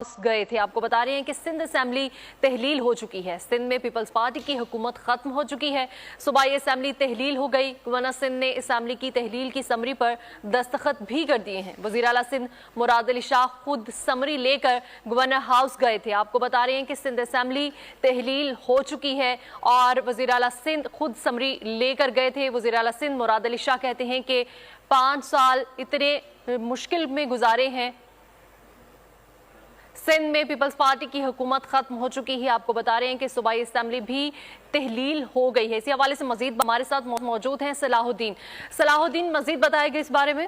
गए थे। आपको बता रहे हैं कि सिंध असेंबली तहलील हो चुकी है। सिंध में पीपल्स पार्टी की हुकूमत खत्म हो चुकी है। सूबाई असेंबली तहलील हो गई। गवर्नर सिंध ने असेंबली की तहलील की समरी पर दस्तखत भी कर दिए हैं। वजीर आला सिंध मुराद अली शाह खुद समरी लेकर गवर्नर हाउस गए थे। आपको बता रहे हैं कि सिंध असेंबली तहलील हो चुकी है और वजीर आला सिंध खुद समरी लेकर गए थे। वजीर आला सिंध मुराद अली शाह कहते हैं कि 5 साल इतने मुश्किल में गुजारे हैं। सिंध में पीपल्स पार्टी की हुकूमत खत्म हो चुकी है। आपको बता रहे हैं कि सूबाई असेंबली भी तहलील हो गई है। इसी हवाले से मजीद हमारे साथ मौजूद हैं सलाहुद्दीन मजीद बताएगा इस बारे में।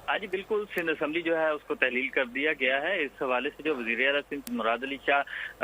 हाँ जी बिल्कुल, सिंध असेंबली जो है उसको तहलील कर दिया गया है। इस हवाले से जो वज़ीर आला सिंध मुराद अली शाह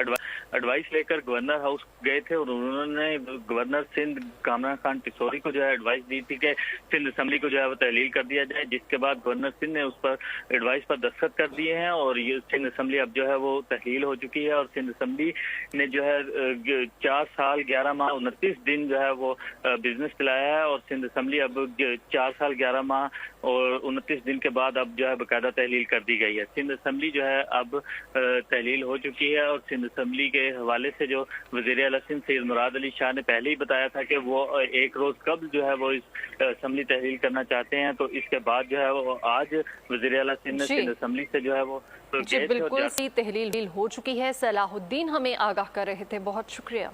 एडवाइस लेकर गवर्नर हाउस गए थे और उन्होंने गवर्नर सिंध कामरान खान टिसोरी को जो है एडवाइस दी थी कि सिंध असेंबली को जो है वो तहलील कर दिया जाए, जिसके बाद गवर्नर सिंध ने उस पर एडवाइस पर दस्तखत कर दिए हैं और ये सिंध असेंबली अब जो है वो तहलील हो चुकी है। और सिंध असेंबली ने जो है 4 साल 11 माह 29 दिन जो है वो बिजनेस चलाया है और सिंध असेंबली अब 4 साल 11 माह और 29 दिन के बाद अब जो है बाकायदा तहलील कर दी गई है। सिंध असेंबली जो है अब तहलील हो चुकी है और सिंध असेंबली के हवाले से जो वज़ीर आला सिंध सैयद मुराद अली शाह ने पहले ही बताया था कि वो एक रोज कब जो है वो इस असेंबली तहलील करना चाहते हैं, तो इसके बाद जो है वो आज वज़ीर आला सिंध ने सिंध असेंबली से जो है वो बिल्कुल सी तहलील हो चुकी है। सलाहुद्दीन हमें आगाह कर रहे थे, बहुत शुक्रिया।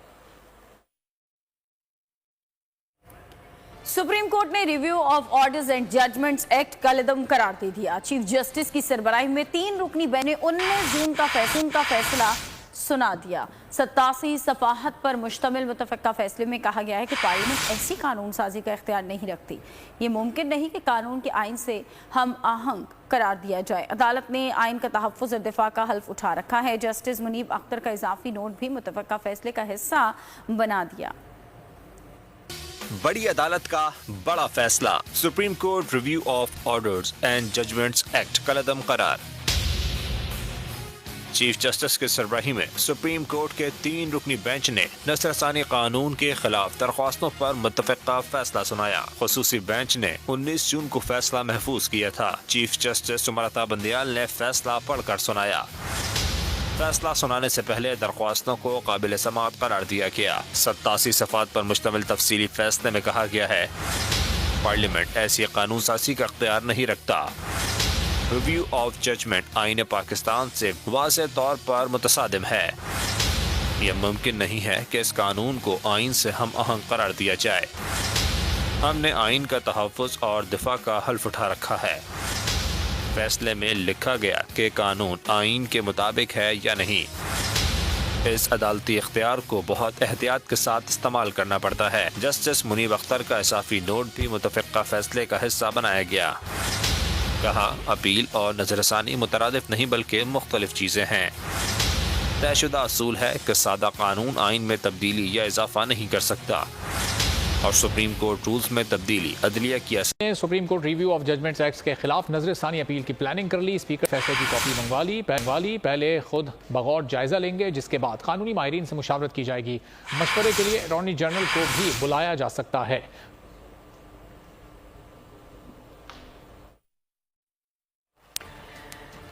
सुप्रीम कोर्ट ने review of orders and judgments act कलअदम करार दे दिया। चीफ जस्टिस की सरबराही में 3 रुकनी बेंच ने 19 जून का फैसला सुना दिया। 87 सफाहत पर मुश्तमिल मुतफ़क्का फैसले में कहा गया है कि पार्लियामेंट ऐसी कानून साजी का इख्तियार नहीं रखती। ये मुमकिन नहीं कि कानून के आइन से हम आहंग करार दिया जाए। अदालत ने आइन का तहफ़्फ़ुज़ और दिफा का हल्फ उठा रखा है। जस्टिस मुनीब अख्तर का इजाफी नोट भी मुतफ़क्का फैसले का हिस्सा बना दिया। बड़ी अदालत का बड़ा फैसला, Supreme court review of orders and judgments act कलअदम करार। चीफ जस्टिस की सरबराही में सुप्रीम कोर्ट के 3 रुकनी बेंच ने नसरसानी कानून के खिलाफ दरख्वास्तों पर मुत्तफ़िक़ा फैसला सुनाया। ख़ुसूसी बेंच ने 19 जून को फैसला महफूज किया था। चीफ जस्टिस सुमरता बंदियाल ने फैसला पढ़कर सुनाया। फैसला सुनाने से पहले दरख्वास्तों को काबिल समाअत करार दिया गया। 87 सफ़ात पर मुश्तमिल तफसीली फैसले में कहा गया है पार्लियामेंट ऐसी कानून साजी का इख्तियार नहीं रखता। रिव्यू ऑफ जजमेंट आईन पाकिस्तान से वाज़ेह तौर पर मुतसादिम है। यह मुमकिन नहीं है कि इस कानून को आइन से हम आहंग करार दिया जाए। हमने आइन का तहफ़्फ़ुज़ और दिफा का हल्फ उठा रखा है। फैसले में लिखा गया कि कानून आइन के मुताबिक है या नहीं। इस अदालती इख्तियार को बहुत एहतियात के साथ इस्तेमाल करना पड़ता है। जस्टिस मुनीब अख्तर का इजाफी नोट भी मुतफ़िक़ा फैसले का हिस्सा बनाया गया। कहा, अपील और नज़रसानी मुतरादिफ नहीं बल्कि मुख्तलिफ चीज़ें हैं। तयशुदा असूल है कि सादा कानून आइन में तब्दीली या इजाफा नहीं कर सकता और सुप्रीम कोर्ट रूल्स में तब्दीली अदलिया की supreme court review of judgments act के खिलाफ नजरसानी अपील की प्लानिंग कर ली। स्पीकर फैसले की कॉपी मंगवा ली। पहले खुद बगौर जायजा लेंगे, जिसके बाद कानूनी माहिरीन से मुशावरत की जाएगी। मशवरे के लिए अटॉर्नी जनरल को भी बुलाया जा सकता है।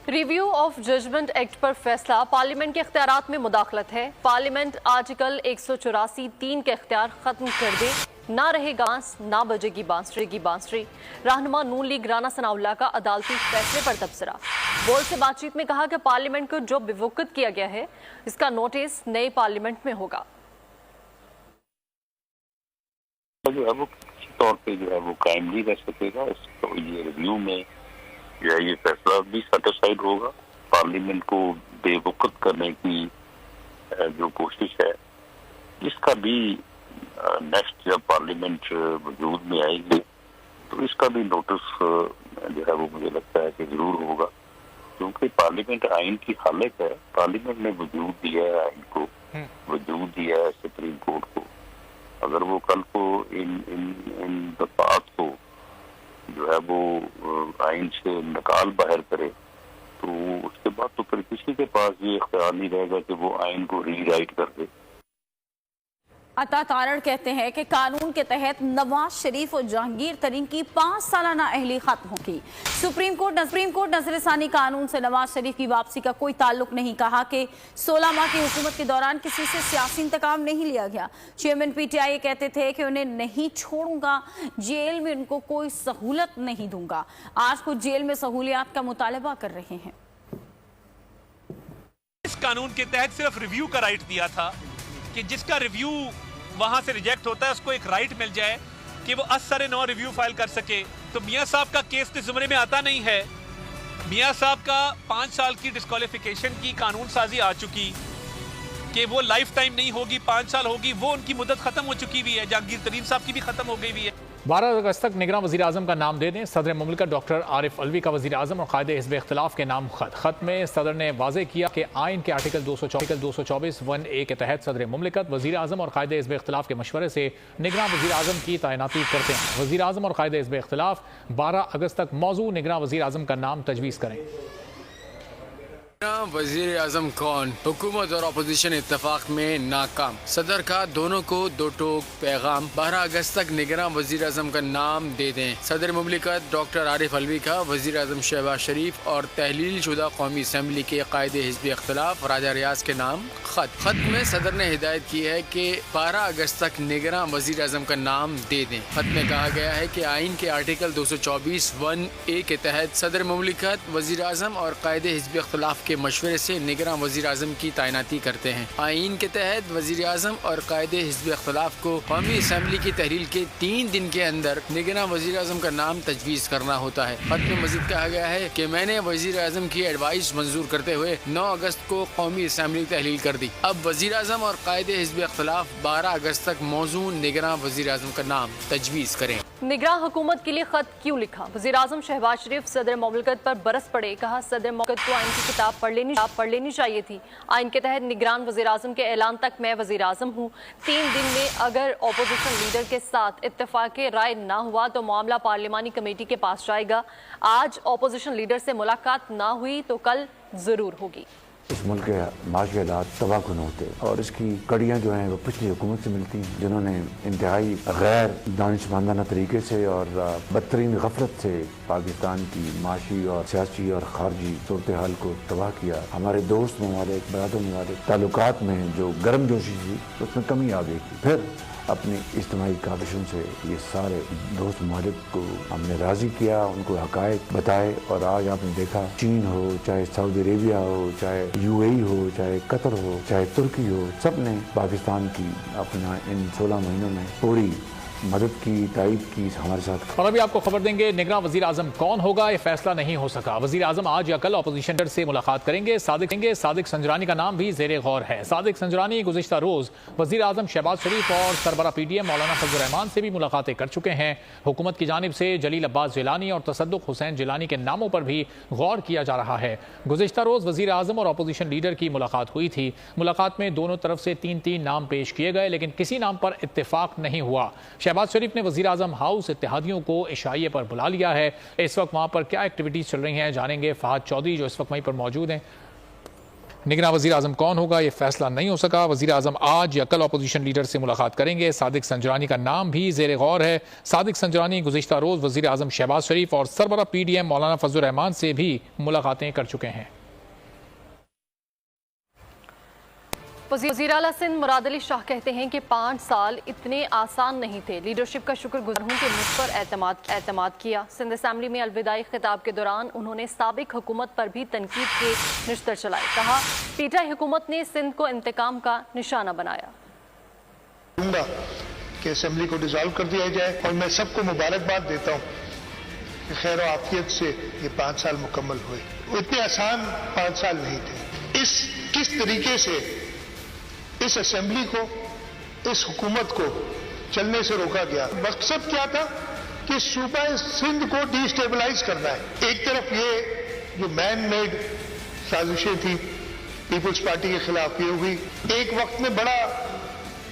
रिव्यू ऑफ जजमेंट एक्ट पर फैसला पार्लियामेंट के इख्तियारात में मुदाखलत है। पार्लियामेंट आर्टिकल 184(3) के इख्तियार खत्म कर दे। ना रहे गांस, ना बजेगी बांसुरी। रहनुमा नून लीग राना सनाउल्लाह का अदालती फैसले पर तबसरा। बोर्ड से बातचीत में कहा कि पार्लियामेंट को जो बेवकूफ़ किया गया है, इसका नोटिस नई पार्लियामेंट में होगा। तौर पे जो है वो कायम नहीं रह सकेगा। इसको ये रिव्यू में या ये फैसला भी सेटिस्फाइड होगा। पार्लियामेंट को बेवकूफ़ करने की जो कोशिश है, इसका भी नेक्स्ट जब पार्लियामेंट वजूद में आएगी तो इसका भी नोटिस जो है वो मुझे लगता है कि जरूर होगा, क्योंकि पार्लियामेंट आइन की हालत है। पार्लियामेंट ने वजूद दिया है आइन को, वजूद दिया है सुप्रीम कोर्ट को। अगर वो कल को इन दफात को जो है वो आइन से निकाल बाहर करे तो उसके बाद तो फिर किसी के पास ये इख्तियार नहीं रहेगा कि वो आइन को रीराइट कर दे। अता तारड़ कहते हैं कि कानून के तहत नवाज शरीफ और जहांगीर तरीन की 5 सालाना अहली खत्म होगी। सुप्रीम कोर्ट नजरसानी कानून से नवाज शरीफ की वापसी का कोई ताल्लुक नहीं। कहा कि 16 माह की हुकूमत के दौरान किसी से सियासी इंतकाम नहीं लिया गया। चेयरमैन पीटीआई कहते थे कि उन्हें नहीं छोड़ूंगा, जेल में उनको कोई सहूलत नहीं दूंगा। आज खुद जेल में सहूलियात का मुतालबा कर रहे हैं। इस कानून के तहत सिर्फ रिव्यू का राइट दिया था कि जिसका रिव्यू वहां से रिजेक्ट होता है उसको एक राइट मिल जाए कि वो असर नौ रिव्यू फाइल कर सके। तो मियां साहब का केस तो जुमरे में आता नहीं है। मियां साहब का 5 साल की डिस्क्वालिफिकेशन की कानून साजी आ चुकी कि वो लाइफ टाइम नहीं होगी, 5 साल होगी, वो उनकी मुद्दत खत्म हो चुकी हुई है। जहांगीर तरीन साहब की भी खत्म हो गई हुई है। 12 अगस्त तक निगरान वज़ीर आज़म का नाम दे दें। सदर मुमलिकत डॉक्टर आरिफ अलवी का वज़ीर आज़म और कायदे हिज़्ब इख्तिलाफ के नाम खत में सदर ने वाज़े किया कि आइन के आर्टिकल 224(1)(a) के तहत सदर मुमलिकत वज़ीर आज़म और कायदे हिज़्ब इख्तिलाफ के मशवरे से निगरान वज़ीर आज़म की तैनाती करते हैं। वज़ीर आज़म और कायदे हिज़्ब इख्तिलाफ 12 अगस्त तक मौजू निगरान वज़ीर आज़म का नाम तजवीज़ करें। वजीर आजम कौन, हुकूमत और अपोजिशन इत्तेफाक में नाकाम। सदर का दोनों को दो टोक पैगाम। 12 अगस्त तक निगरान वजीर आजम का नाम दे दें। सदर मुमलिकत डॉक्टर आरिफ अलवी का वजीर आजम शहबाज शरीफ और तहलील शुदा कौमी असम्बली के कायदे हिज़्ब इख्तिलाफ राजा रियाज के नाम खत में सदर ने हिदायत की है कि 12 अगस्त तक निगरान वजीर आजम का नाम दे दें। खत में कहा गया है कि आइन के आर्टिकल 224(1)(a) के तहत सदर मुमलिकत वजीर आजम और कायदे हिज़्ब इख्तिलाफ के मशवरे से निगरान वजीर आजम की तैनाती करते हैं। आइन के तहत वजीर आजम और कायदे हिज़्ब इख्तिलाफ को कौमी असम्बली की तहरील के 3 दिन के अंदर निगरान वजीर आजम का नाम तजवीज़ करना होता है। खत में मज़ीद कहा गया है कि मैंने वजीर आजम की एडवाइस मंजूर करते हुए 9 अगस्त को कौमी असम्बली तहलील कर दी। अब वजीर आजम और कायदे हिज़्ब इख्तिलाफ 12 अगस्त तक मौजूद निगरान वजीर आजम का नाम तजवीज़ करें। निगरान हुकूमत के लिए खत क्यों लिखा? वज़ीर आज़म शहबाज शरीफ सदर मुमलिकत पर बरस पड़े। कहा सदर मुमलिकत को आइन की किताब पढ़ लेनी चाहिए थी। आइन के तहत निगरान वज़ीर आज़म के ऐलान तक मैं वज़ीर आज़म हूँ। 3 दिन में अगर अपोजिशन लीडर के साथ इत्तेफाक राय ना हुआ तो मामला पार्लिमानी कमेटी के पास जाएगा। आज अपोजिशन लीडर से मुलाकात ना हुई तो कल जरूर होगी। इस मुल्क के माशी हालात तबाहकुन होते और इसकी कड़ियाँ जो हैं वो पिछली हुकूमत से मिलती हैं, जिन्होंने इंतहाई गैर दानिशमंदाना तरीके से और बदतरीन गफलत से पाकिस्तान की माशी और सियासी और खारजी सूरत हाल को तबाह किया। हमारे दोस्त ममालिक, बरादर ममालिक ताल्लुकात में जो गर्म जोशी थी उसमें कमी आ गई। फिर अपनी इज्तिमाई काविशों से ये सारे दोस्त ममालिक को हमने राज़ी किया, उनको हक़ाइक़ बताए और आज आपने देखा चीन हो, चाहे सऊदी अरेबिया हो, चाहे UAE हो, चाहे कतर हो, चाहे तुर्की हो, सब ने पाकिस्तान की अपना इन 16 महीनों में पूरी मदद की, तायद की हमारे साथ। और अभी आपको खबर देंगे निगरान वजीर आजम कौन होगा, ये फैसला नहीं हो सका। वजीर आजम आज या कल अपोजिशन लीडर से मुलाकात करेंगे। सादिक संजरानी का नाम भी जेर गौर है। सादिक संजरानी गुज़िश्ता रोज वजीर आजम शहबाज शरीफ और सरबरा PDM मौलाना फजल रहमान से भी मुलाकातें कर चुके हैं। हुकूमत की जानिब से जलील अब्बास जिलानी और तसद्दुक हुसैन जिलानी के नामों पर भी गौर किया जा रहा है। गुज़िश्ता रोज वजीर आजम और अपोजिशन लीडर की मुलाकात हुई थी। मुलाकात में दोनों तरफ से 3 नाम पेश किए गए, लेकिन किसी नाम पर इत्तेफाक नहीं हुआ। शहबाज शरीफ ने वजीर आजम हाउस इत्तेहादियों को इशाइये पर बुला लिया है। इस वक्त वहां पर क्या एक्टिविटीज चल रही हैं जानेंगे फहद चौधरी जो इस वक्त वहीं पर मौजूद हैं। निगरान वजीर आजम कौन होगा, यह फैसला नहीं हो सका। वजीर आजम आज या कल अपोजिशन लीडर से मुलाकात करेंगे। सादिक संजरानी का नाम भी जेर गौर है। सादिक संजरानी गुज़िश्ता रोज वजीर आजम शहबाज शरीफ और सरबरा PDM मौलाना फजल रहमान से भी मुलाकातें कर चुके हैं। वज़ीर आला सिंध मुराद अली शाह कहते हैं कि 5 साल इतने आसान नहीं थे। लीडरशिप का शुक्रगुजार हूं कि मुझ पर एतमाद किया। सिंध असम्बली में अलविदाई खिताब के दौरान उन्होंने साबिक हुकूमत पर भी तनकीद के निश्तर चलाए। कहा पीटीआई हुकूमत ने सिंध को इंतकाम का निशाना बनाया। कि असम्बली को डिसॉल्व कर दिया जाए और मैं सबको मुबारकबाद देता हूँ कि खैर और आफियत से ये 5 साल मुकम्मल हुए। इतने आसान 5 साल नहीं थे। किस तरीके से इस असेंबली को, इस हुकूमत को चलने से रोका गया। मकसद क्या था कि सूबा सिंध को डिस्टेबलाइज करना है। एक तरफ ये जो मैन मेड साजिशें थी पीपुल्स पार्टी के खिलाफ ये हुई। एक वक्त में बड़ा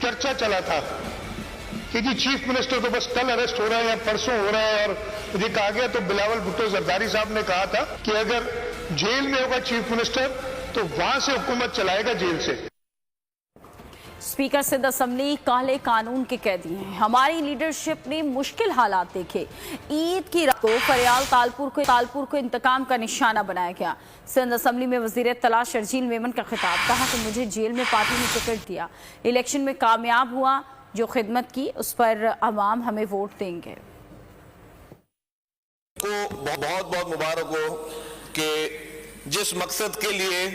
चर्चा चला था कि जी चीफ मिनिस्टर तो बस कल अरेस्ट हो रहा है या परसों हो रहा है, और मुझे कहा गया तो बिलावल भुट्टो जरदारी साहब ने कहा था कि अगर जेल में होगा चीफ मिनिस्टर तो वहां से हुकूमत चलाएगा जेल से। स्पीकर सिंध असेंबली काले कानून के कैदी हैं। हमारी लीडरशिप ने मुश्किल हालात देखे। ईद की रात को फरियाल तालपुर को इंतकाम का निशाना बनाया गया। सिंध असेंबली में वजीर इत्तला शर्जील मेमन का खिताब, कहा कि मुझे जेल में पार्टी ने टिकट दिया, इलेक्शन में कामयाब हुआ, जो खिदमत की उस पर अवाम हमें वोट देंगे। को बहुत बहुत मुबारक हो कि जिस मकसद के लिए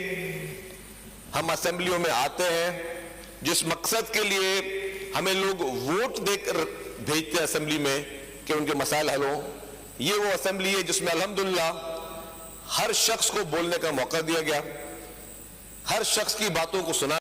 हम असेंबलियों में आते हैं, जिस मकसद के लिए हमें लोग वोट देकर भेजते हैं असेंबली में कि उनके मसाइल हल हों, ये वो असेंबली है जिसमें अल्हम्दुलिल्लाह हर शख्स को बोलने का मौका दिया गया, हर शख्स की बातों को सुना